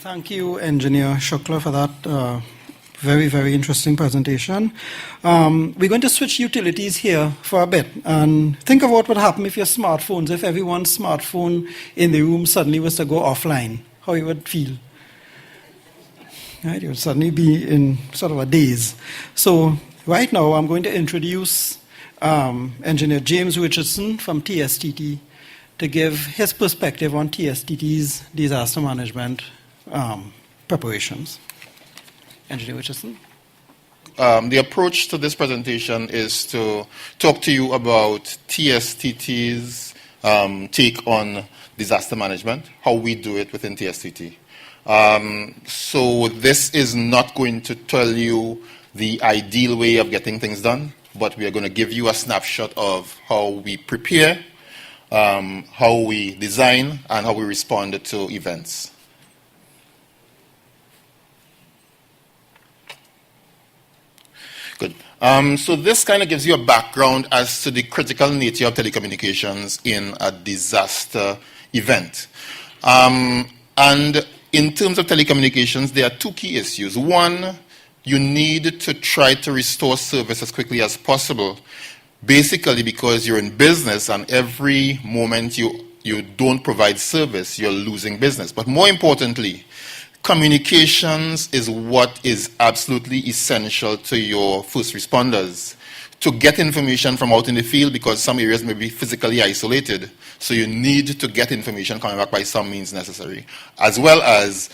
Thank you, Engineer Shukla, for that very, very interesting presentation. We're going to switch utilities here for a bit and think of what would happen if your smartphones, if everyone's smartphone in the room suddenly was to go offline, how you would feel. Right? You would suddenly be in sort of a daze. So right now I'm going to introduce Engineer James Richardson from TSTT to give his perspective on TSTT's disaster management preparations. Engineer Richardson. The approach to this presentation is to talk to you about TSTT's take on disaster management, how we do it within TSTT. So this is not going to tell you the ideal way of getting things done, but we are going to give you a snapshot of how we prepare, how we design, and how we respond to events. Good. So this kind of gives you a background as to the critical nature of telecommunications in a disaster event. And in terms of telecommunications, there are two key issues. One, you need to try to restore service as quickly as possible, basically because you're in business and every moment you don't provide service, you're losing business. But more importantly, communications is what is absolutely essential to your first responders to get information from out in the field, because some areas may be physically isolated. So you need to get information coming back by some means necessary, as well as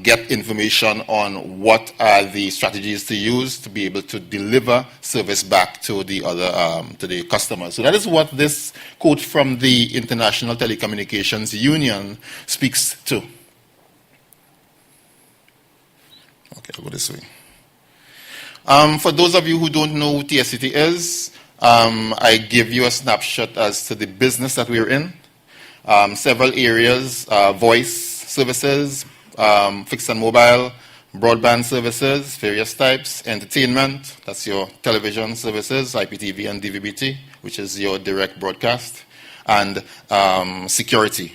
get information on what are the strategies to use to be able to deliver service back to the other to the customers. So that is what this quote from the International Telecommunications Union speaks to. Okay, I'll go this way. For those of you who don't know who TSTT is, I give you a snapshot as to the business that we're in. Several areas, voice services, fixed and mobile, broadband services, various types, entertainment, that's your television services, IPTV and DVB-T, which is your direct broadcast, and security.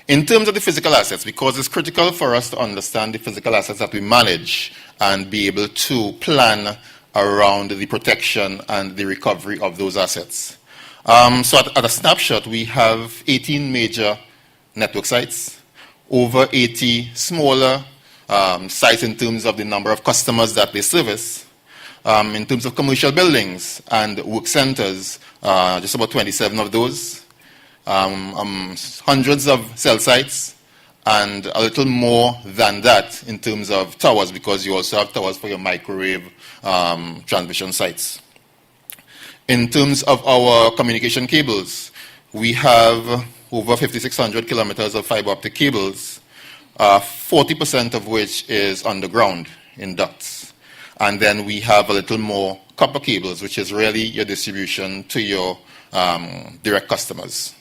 In terms of the physical assets, because it's critical for us to understand the physical assets that we manage and be able to plan around the protection and the recovery of those assets. So at a snapshot, we have 18 major network sites, over 80 smaller sites in terms of the number of customers that they service. In terms of commercial buildings and work centers, just about 27 of those. Hundreds of cell sites, and a little more than that in terms of towers, because you also have towers for your microwave transmission sites. In terms of our communication cables, we have over 5,600 kilometers of fiber optic cables, 40% of which is underground in ducts. And then we have a little more copper cables, which is really your distribution to your direct customers.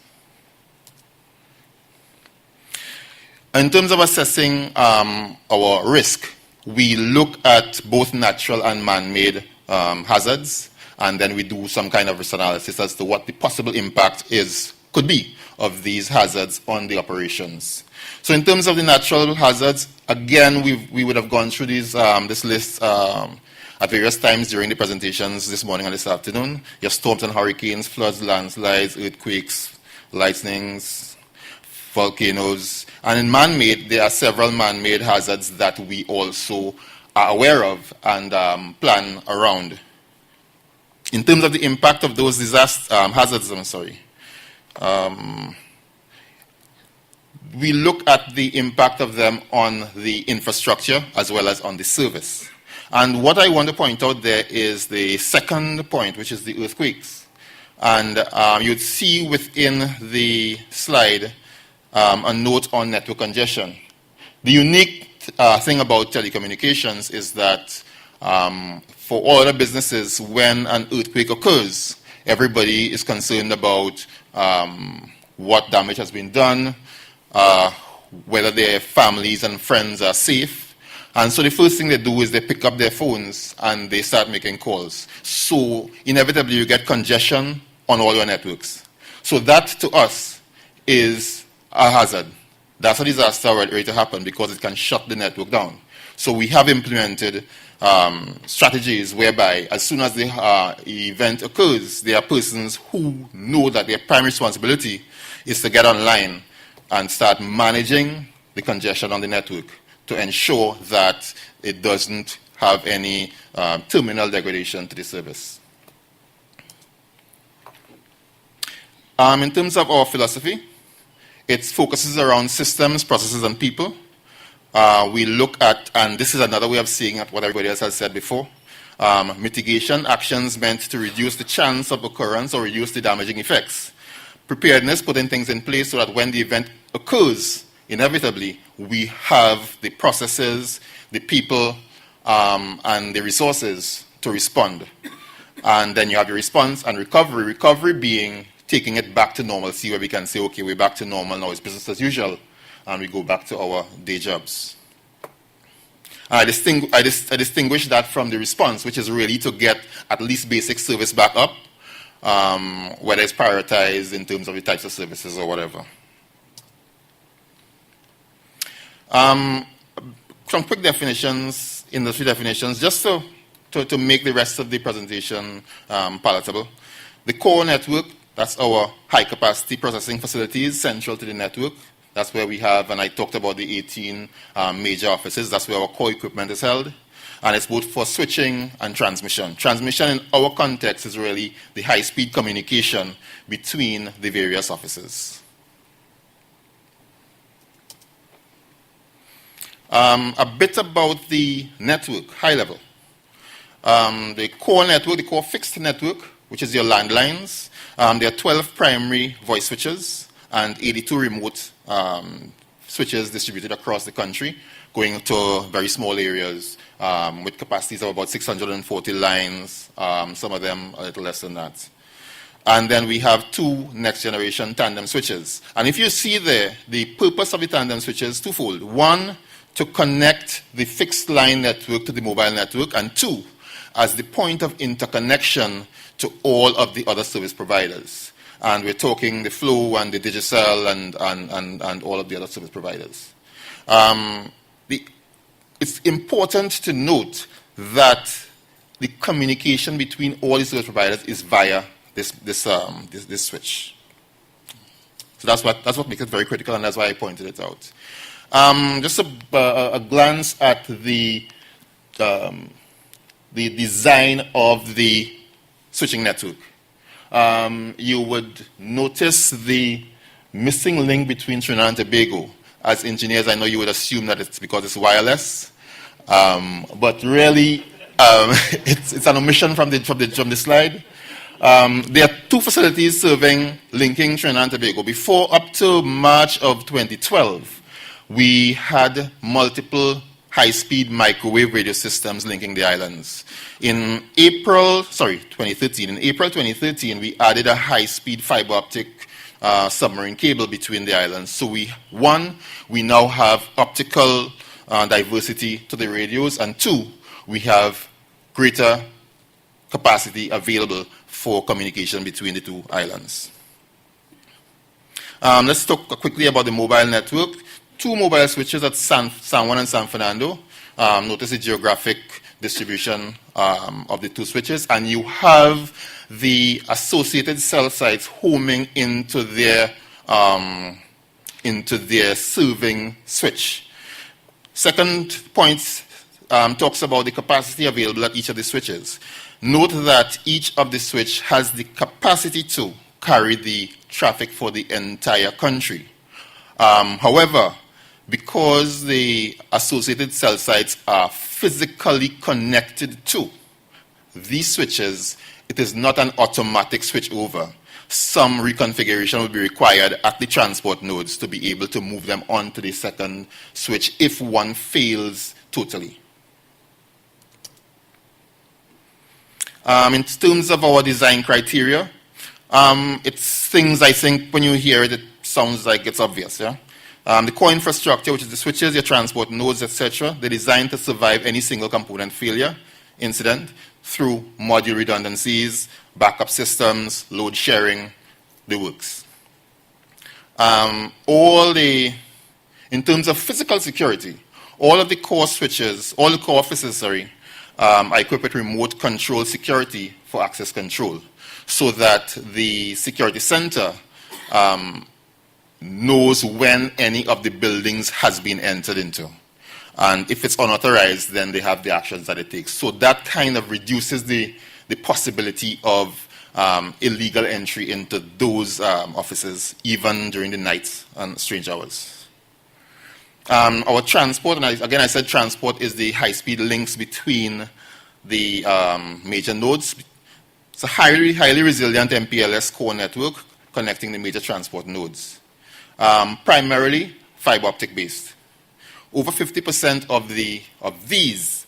In terms of assessing our risk, we look at both natural and man-made hazards, and then we do some kind of risk analysis as to what the possible impact could be of these hazards on the operations. So in terms of the natural hazards, again, we would have gone through this list at various times during the presentations this morning and this afternoon. Your storms and hurricanes, floods, landslides, earthquakes, lightnings, volcanoes. And in man-made, there are several man-made hazards that we also are aware of and plan around. In terms of the impact of those hazards, we look at the impact of them on the infrastructure as well as on the service. And what I want to point out there is the second point, which is the earthquakes. And you'd see within the slide a note on network congestion. The unique thing about telecommunications is that for all other businesses, when an earthquake occurs, everybody is concerned about what damage has been done, whether their families and friends are safe. And so the first thing they do is they pick up their phones and they start making calls. So inevitably you get congestion on all your networks. So that to us is a hazard. that's a disaster ready to happen because it can shut the network down. So we have implemented strategies whereby as soon as the event occurs, there are persons who know that their primary responsibility is to get online and start managing the congestion on the network to ensure that it doesn't have any terminal degradation to the service. In terms of our philosophy, it focuses around systems, processes, and people. We look at, and this is another way of seeing at what everybody else has said before, mitigation actions meant to reduce the chance of occurrence or reduce the damaging effects. Preparedness, putting things in place so that when the event occurs, inevitably, we have the processes, the people, and the resources to respond. And then you have your response and recovery. Recovery being taking it back to normalcy, where we can say, okay, we're back to normal now, it's business as usual, and we go back to our day jobs. I distinguish that from the response, which is really to get at least basic service back up, whether it's prioritized in terms of the types of services or whatever. Some quick definitions, industry definitions, just to make the rest of the presentation palatable. The core network, that's our high-capacity processing facilities central to the network. That's where we have, and I talked about the 18 major offices. That's where our core equipment is held. And it's both for switching and transmission. Transmission in our context is really the high-speed communication between the various offices. A bit about the network, high level. The core network, the core fixed network, which is your landlines, there are 12 primary voice switches and 82 remote switches distributed across the country, going to very small areas with capacities of about 640 lines, some of them a little less than that. And then we have 2 next-generation tandem switches. And if you see there, the purpose of the tandem switches is twofold. 1, to connect the fixed line network to the mobile network, and 2, as the point of interconnection to all of the other service providers. And we're talking the Flow and the Digicel and all of the other service providers. It's important to note that the communication between all the service providers is via this switch. So that's what makes it very critical, and that's why I pointed it out. Just a glance at the design of the switching network. You would notice the missing link between Trinidad and Tobago. As engineers, I know you would assume that it's because it's wireless, but really, it's an omission from the slide. There are 2 facilities linking Trinidad and Tobago. Before, up to March of 2012, we had multiple high-speed microwave radio systems linking the islands. In April 2013, we added a high-speed fiber optic submarine cable between the islands. So we now have optical diversity to the radios, and 2, we have greater capacity available for communication between the 2 islands. Let's talk quickly about the mobile network. 2 mobile switches at San Juan and San Fernando. Notice the geographic distribution of the 2 switches, and you have the associated cell sites homing into their serving switch. Second point talks about the capacity available at each of the switches. Note that each of the switch has the capacity to carry the traffic for the entire country. However, because the associated cell sites are physically connected to these switches, it is not an automatic switch over. Some reconfiguration will be required at the transport nodes to be able to move them onto the second switch if one fails totally. In terms of our design criteria, it's things I think when you hear it, it sounds like it's obvious, yeah? The core infrastructure, which is the switches, your transport nodes, etc., they're designed to survive any single component failure incident through module redundancies, backup systems, load sharing, the works. All the In terms of physical security, all of the core switches, all the core offices, are equipped with remote control security for access control, so that the security center knows when any of the buildings has been entered into. And if it's unauthorized, then they have the actions that it takes. So that kind of reduces the possibility of illegal entry into those offices, even during the night and strange hours. Our transport, and again I said transport is the high-speed links between the major nodes. It's a highly resilient MPLS core network connecting the major transport nodes. Primarily fiber optic based. Over 50% of these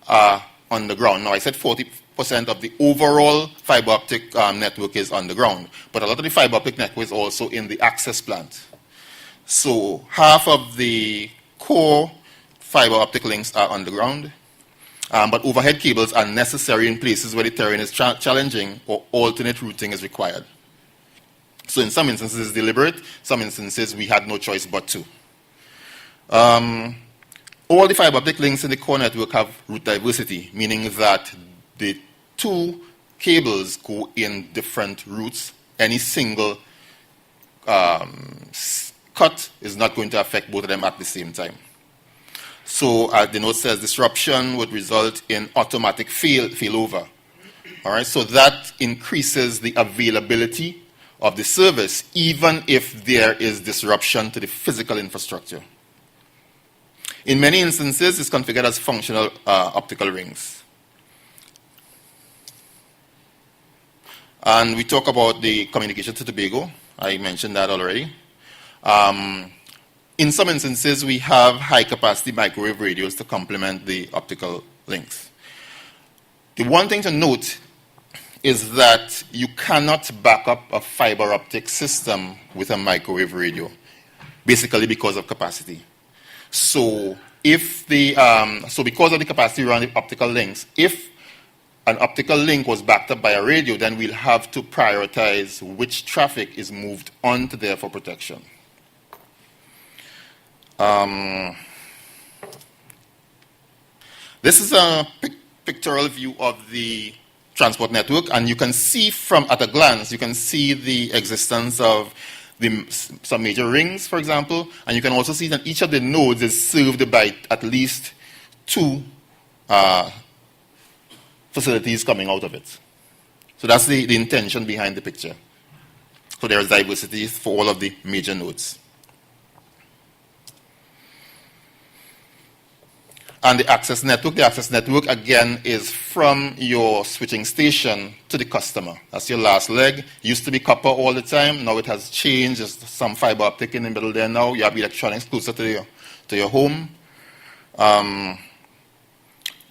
are underground. Now I said 40% of the overall fiber optic network is underground, but a lot of the fiber optic network is also in the access plant. So half of the core fiber optic links are underground, but overhead cables are necessary in places where the terrain is challenging or alternate routing is required. So in some instances it's deliberate, some instances we had no choice but to. All the fiber optic links in the core network have route diversity, meaning that the two cables go in different routes. Any single cut is not going to affect both of them at the same time. So the note says disruption would result in automatic failover. All right, so that increases the availability of the service, even if there is disruption to the physical infrastructure. In many instances, it's configured as functional optical rings. And we talk about the communication to Tobago. I mentioned that already. In some instances, we have high-capacity microwave radios to complement the optical links. The one thing to note is that you cannot back up a fiber optic system with a microwave radio, basically because of capacity. So because of the capacity around the optical links, if an optical link was backed up by a radio, then we'll have to prioritize which traffic is moved onto there for protection. This is a pictorial view of the transport network, and you can see at a glance, you can see the existence of some major rings, for example, and you can also see that each of the nodes is served by at least two facilities coming out of it. So that's the intention behind the picture. So there is diversity for all of the major nodes. And the access network again is from your switching station to the customer. That's your last leg. Used to be copper all the time. Now it has changed. There's some fiber optic in the middle there now. You have electronics closer to your home.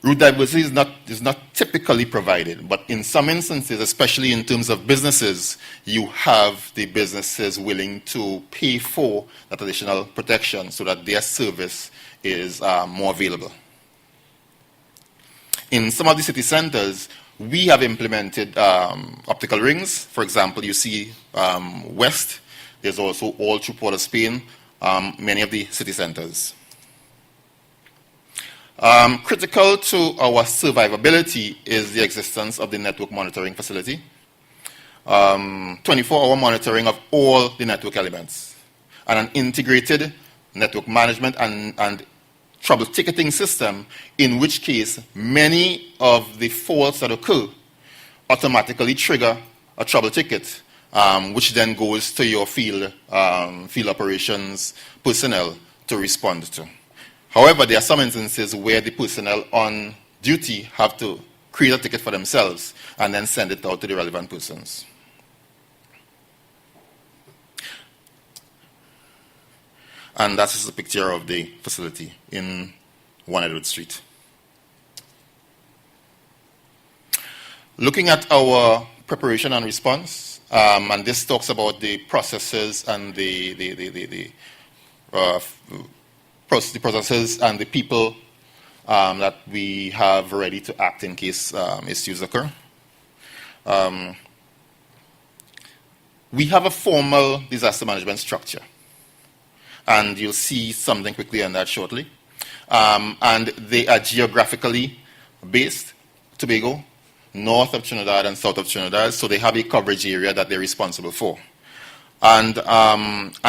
Route diversity is not typically provided, but in some instances, especially in terms of businesses, you have the businesses willing to pay for that additional protection so that their service is more available. In some of the city centers, we have implemented optical rings. For example, you see west. There's also all through Port of Spain, many of the city centers. Critical to our survivability is the existence of the network monitoring facility. 24-hour monitoring of all the network elements, and an integrated network management and trouble ticketing system, in which case many of the faults that occur automatically trigger a trouble ticket, which then goes to your field operations personnel to respond to. However, there are some instances where the personnel on duty have to create a ticket for themselves and then send it out to the relevant persons. And that's just a picture of the facility in 1 Edward Street. Looking at our preparation and response, and this talks about the processes and the processes and the people that we have ready to act in case issues occur. We have a formal disaster management structure. and you'll see something quickly on that shortly. And they are geographically based, Tobago, north of Trinidad and south of Trinidad, so they have a coverage area that they're responsible for. And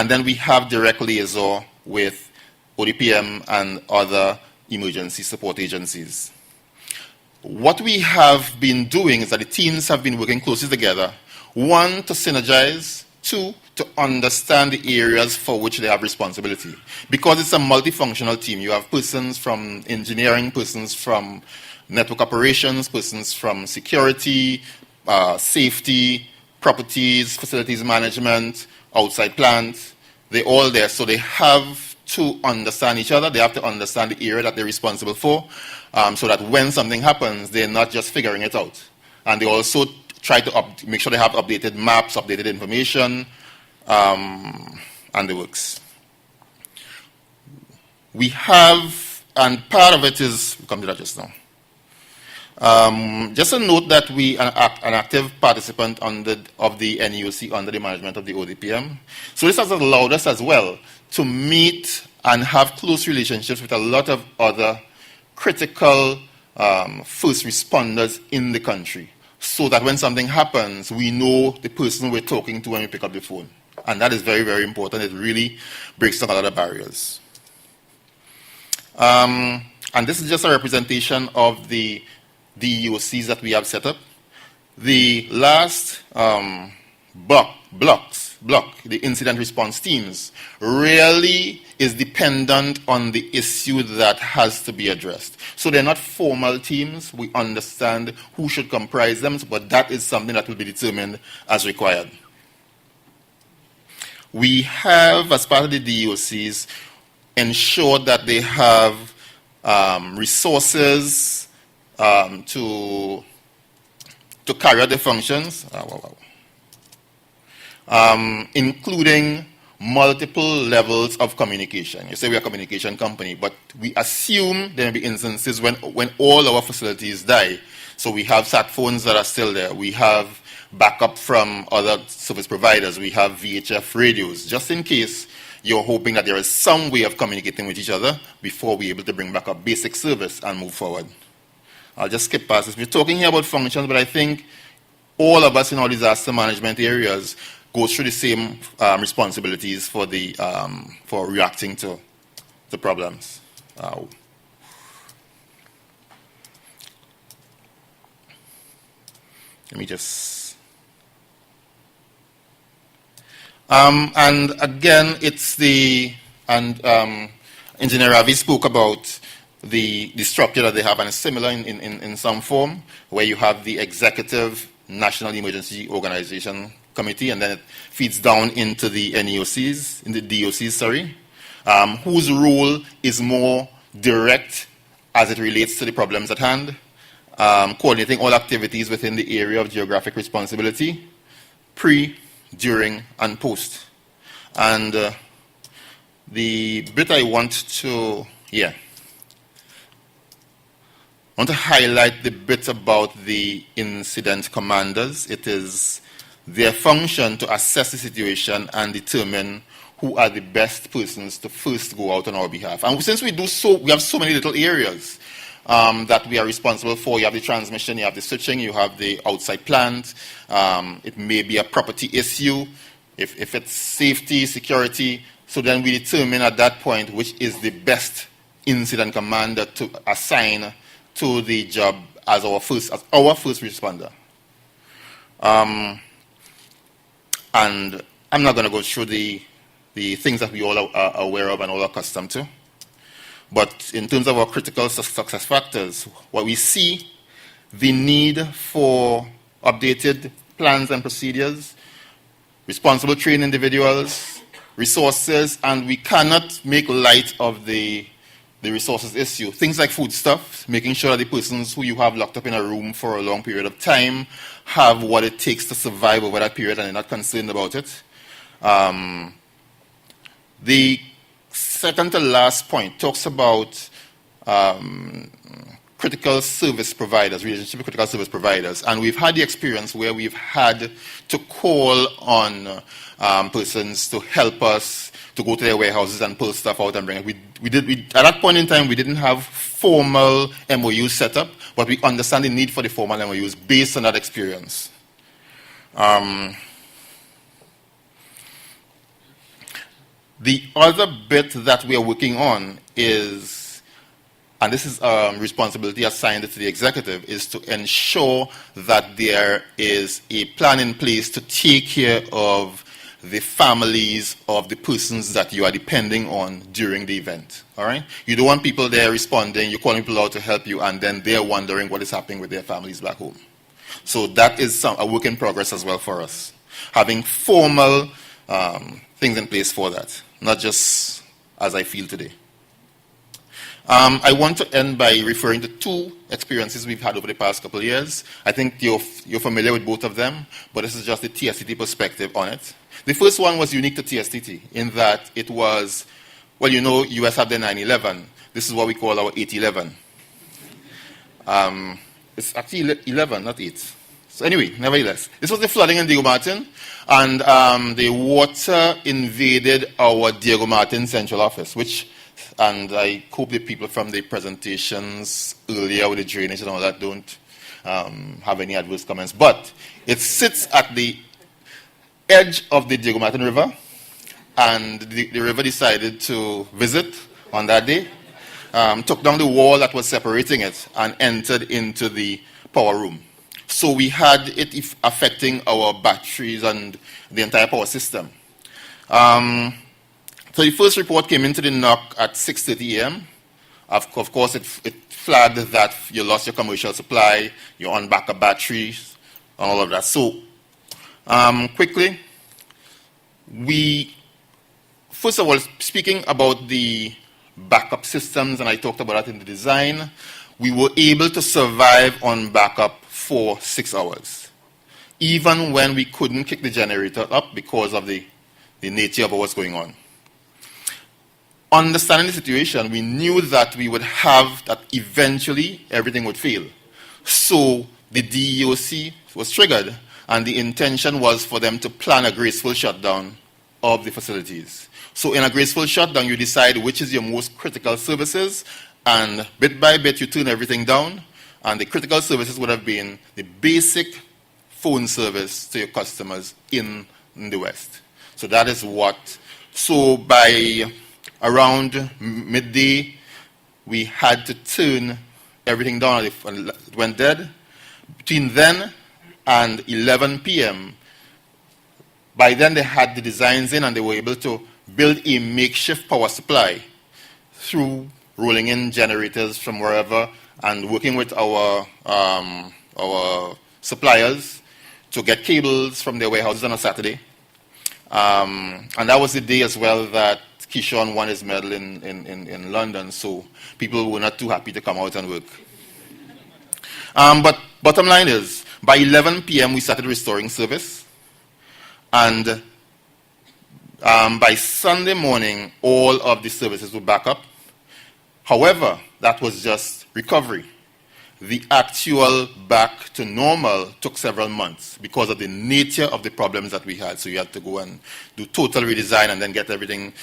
then we have direct liaison with ODPM and other emergency support agencies. What we have been doing is that the teams have been working closely together, one, to synergize, two, to understand the areas for which they have responsibility. Because it's a multifunctional team, you have persons from engineering, persons from network operations, persons from security, safety, properties, facilities management, outside plant. They're all there, so they have to understand each other. They have to understand the area that they're responsible for, so that when something happens, they're not just figuring it out. And they also try to make sure they have updated maps, updated information, and the works. We have, and part of it is, we'll come to that just now. Just a note that we are an active participant of the NEOC under the management of the ODPM. So this has allowed us as well to meet and have close relationships with a lot of other critical first responders in the country, so that when something happens, we know the person we're talking to when we pick up the phone. And that is very, very important. It really breaks down a lot of barriers. And this is just a representation of the EOCs that we have set up. The last block, the incident response teams, really is dependent on the issue that has to be addressed. So they're not formal teams. We understand who should comprise them, but that is something that will be determined as required. We have, as part of the DOCs, ensured that they have resources to carry out the functions, including multiple levels of communication. You say we're a communication company, but we assume there will be instances when all our facilities die. So we have sat phones that are still there. We have backup from other service providers. We have VHF radios, just in case you're hoping that there is some way of communicating with each other before we're able to bring back up basic service and move forward. I'll just skip past this. We're talking here about functions, but I think all of us in our disaster management areas go through the same responsibilities for reacting to the problems. Let me just... and again, it's Engineer Ravi spoke about the structure that they have, and it's similar in some form, where you have the Executive National Emergency Organization Committee, and then it feeds down into the NEOCs, in the DOCs, sorry, whose role is more direct as it relates to the problems at hand, coordinating all activities within the area of geographic responsibility, pre, during, and post. And the bit I want to highlight the bit about the incident commanders. It is their function to assess the situation and determine who are the best persons to first go out on our behalf. And since we have so many little areas that we are responsible for. You have the transmission, you have the switching, you have the outside plant. It may be a property issue, if it's safety, security. So then we determine at that point which is the best incident commander to assign to the job as our first responder. And I'm not going to go through the things that we all are aware of and all accustomed to. But in terms of our critical success factors, what we see, the need for updated plans and procedures, responsible trained individuals, resources, and we cannot make light of the resources issue. Things like foodstuff, making sure that the persons who you have locked up in a room for a long period of time have what it takes to survive over that period and they're not concerned about it. The second to last point talks about critical service providers, relationship with critical service providers, and we've had the experience where we've had to call on persons to help us to go to their warehouses and pull stuff out and bring it. At that point in time, we didn't have formal MOUs set up, but we understand the need for the formal MOUs based on that experience. The other bit that we are working on is, and this is a responsibility assigned to the executive, is to ensure that there is a plan in place to take care of the families of the persons that you are depending on during the event. All right? You don't want people there responding, you're calling people out to help you, and then they're wondering what is happening with their families back home. So that is a work in progress as well for us. Having formal things in place for that, not just as I feel today. I want to end by referring to two experiences we've had over the past couple of years. I think you're familiar with both of them, but this is just the TSTT perspective on it. The first one was unique to TSTT in that it was, well, you know, US had their 9/11. This is what we call our 8/11. It's actually 11, not 8. So anyway, nevertheless, this was the flooding in Diego Martin, and the water invaded our Diego Martin central office, and I hope the people from the presentations earlier with the drainage and all that don't have any adverse comments. But it sits at the edge of the Diego Martin River, and the river decided to visit on that day, took down the wall that was separating it, and entered into the power room. So we had it affecting our batteries and the entire power system. So the first report came into the NOC at 6:30 a.m. Of course, it flagged that you lost your commercial supply, you're on backup batteries, and all of that. So quickly, first of all, speaking about the backup systems, and I talked about that in the design, we were able to survive on backup for 6 hours, even when we couldn't kick the generator up because of the nature of what's going on. Understanding the situation, we knew that we would have that eventually everything would fail. So the DEOC was triggered, and the intention was for them to plan a graceful shutdown of the facilities. So in a graceful shutdown, you decide which is your most critical services, and bit by bit you turn everything down, and the critical services would have been the basic phone service to your customers in the West. So that is what, so by around midday, we had to turn everything down. It went dead. Between then and 11 p.m., by then they had the designs in and they were able to build a makeshift power supply through rolling in generators from wherever and working with our suppliers to get cables from their warehouses on a Saturday. And that was the day as well that Keyshawn won his medal in London, so people were not too happy to come out and work. But bottom line is, by 11 p.m. we started restoring service, and by Sunday morning all of the services were back up. However, that was just recovery. The actual back to normal took several months because of the nature of the problems that we had. So you had to go and do total redesign and then get everything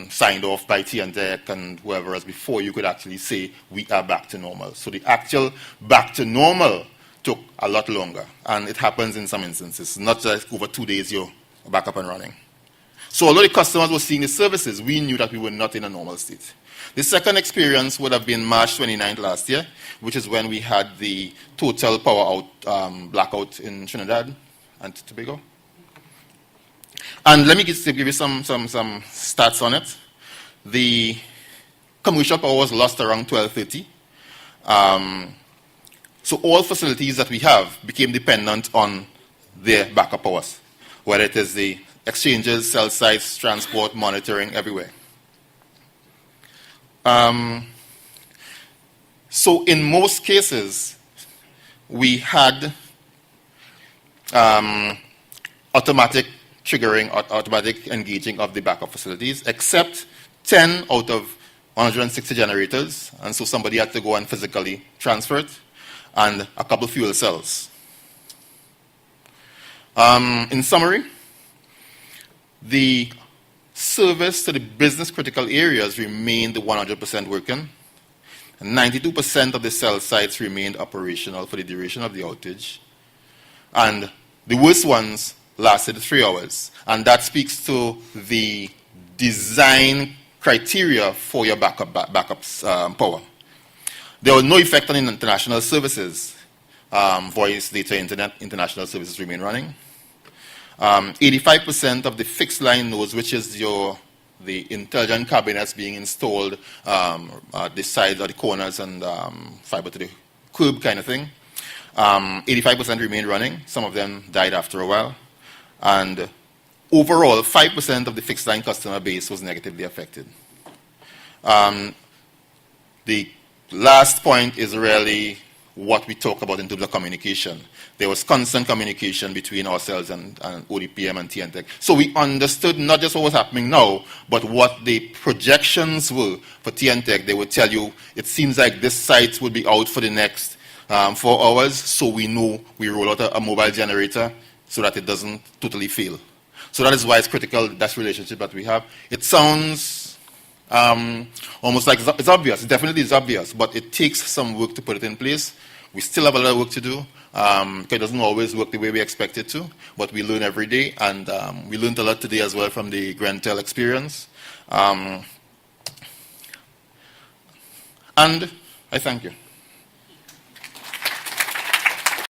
signed off by T&Tech and whoever else before you could actually say we are back to normal. So the actual back to normal took a lot longer, and it happens in some instances. Not just over 2 days you're back up and running. So although the customers were seeing the services, we knew that we were not in a normal state. The second experience would have been March 29th last year, which is when we had the total power out blackout in Trinidad and Tobago. And let me give you some stats on it. The commercial power was lost around 12:30. So all facilities that we have became dependent on their backup powers, whether it is the exchanges, cell sites, transport, monitoring, everywhere. So in most cases, we had automatic triggering, automatic engaging of the backup facilities, except 10 out of 160 generators, and so somebody had to go and physically transfer it, and a couple fuel cells. In summary, the service to the business critical areas remained 100% working. 92% of the cell sites remained operational for the duration of the outage. And the worst ones lasted 3 hours. And that speaks to the design criteria for your backup power. There was no effect on international services. Voice, data, internet, international services remain running. 85% of the fixed line nodes, which is the intelligent cabinets being installed at the sides or the corners and fiber to the curb kind of thing, 85% remained running. Some of them died after a while. And overall, 5% of the fixed line customer base was negatively affected. The last point is really what we talk about in terms of communication. There was constant communication between ourselves and ODPM and TNTech. So we understood not just what was happening now, but what the projections were for TNTech. They would tell you, it seems like this site will be out for the next 4 hours, so we know we roll out a mobile generator so that it doesn't totally fail. So that is why it's critical, that relationship that we have. It sounds almost like it's obvious. It definitely is obvious, but it takes some work to put it in place. We still have a lot of work to do. It doesn't always work the way we expect it to, but we learn every day, and we learned a lot today as well from the Grentel experience. And I thank you.